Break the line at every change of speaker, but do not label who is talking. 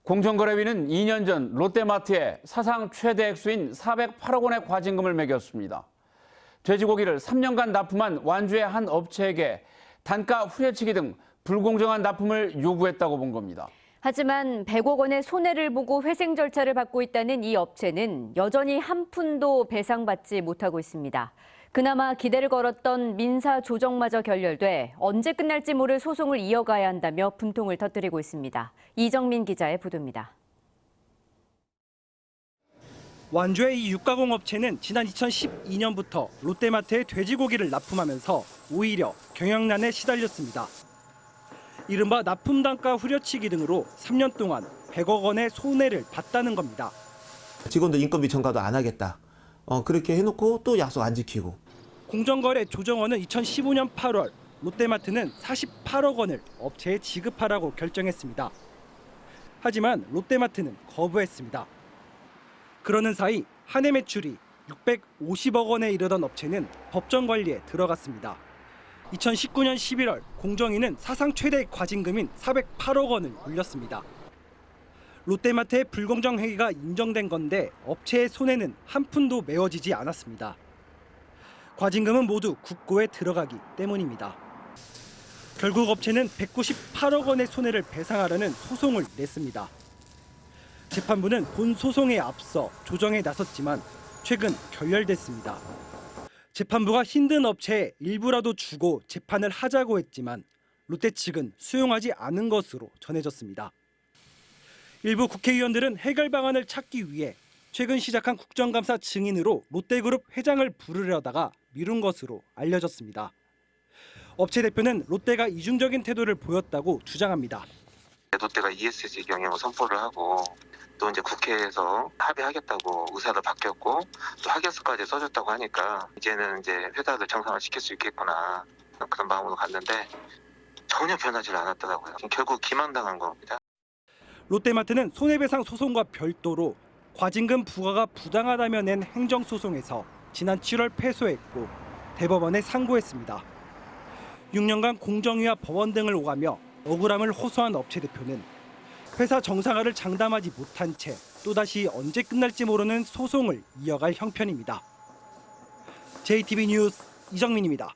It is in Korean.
공정거래위는 2년 전 롯데마트에 사상 최대 액수인 408억 원의 과징금을 매겼습니다. 돼지고기를 3년간 납품한 완주의 한 업체에게 단가 후려치기 등 불공정한 납품을 요구했다고 본 겁니다.
하지만 100억 원의 손해를 보고 회생 절차를 받고 있다는 이 업체는 여전히 한 푼도 배상받지 못하고 있습니다. 그나마 기대를 걸었던 민사 조정마저 결렬돼 언제 끝날지 모를 소송을 이어가야 한다며 분통을 터뜨리고 있습니다. 이정민 기자의 보도입니다.
완주의 이 육가공 업체는 지난 2012년부터 롯데마트에 돼지고기를 납품하면서 오히려 경영난에 시달렸습니다. 이른바 납품 단가 후려치기 등으로 3년 동안 100억 원의 손해를 봤다는 겁니다.
직원들 인건비 전가도 안 하겠다. 그렇게 해놓고 또 약속 안 지키고.
공정거래 조정원은 2015년 8월 롯데마트는 48억 원을 업체에 지급하라고 결정했습니다. 하지만 롯데마트는 거부했습니다. 그러는 사이 한 해 매출이 650억 원에 이르던 업체는 법정 관리에 들어갔습니다. 2019년 11월 공정위는 사상 최대 과징금인 408억 원을 물렸습니다. 롯데마트의 불공정 행위가 인정된 건데 업체의 손해는 한 푼도 메워지지 않았습니다. 과징금은 모두 국고에 들어가기 때문입니다. 결국 업체는 198억 원의 손해를 배상하려는 소송을 냈습니다. 재판부는 본 소송에 앞서 조정에 나섰지만 최근 결렬됐습니다. 재판부가 힘든 업체에 일부라도 주고 재판을 하자고 했지만 롯데 측은 수용하지 않은 것으로 전해졌습니다. 일부 국회의원들은 해결 방안을 찾기 위해 최근 시작한 국정감사 증인으로 롯데그룹 회장을 부르려다가 미룬 것으로 알려졌습니다. 업체 대표는 롯데가 이중적인 태도를 보였다고 주장합니다.
롯데가 ESG 경영을 선포를 하고 또 이제 국회에서 합의하겠다고 의사도 바뀌었고 또 하계서까지 써줬다고 하니까 이제는 이제 회사를 정상화 시킬 수 있겠구나 그런 마음으로 갔는데 전혀 변하지 않았더라고요. 결국 기망당한 겁니다.
롯데마트는 손해배상 소송과 별도로 과징금 부과가 부당하다며 낸 행정소송에서 지난 7월 패소했고 대법원에 상고했습니다. 6년간 공정위와 법원 등을 오가며 억울함을 호소한 업체 대표는 회사 정상화를 장담하지 못한 채 또다시 언제 끝날지 모르는 소송을 이어갈 형편입니다. JTB 뉴스 이정민입니다.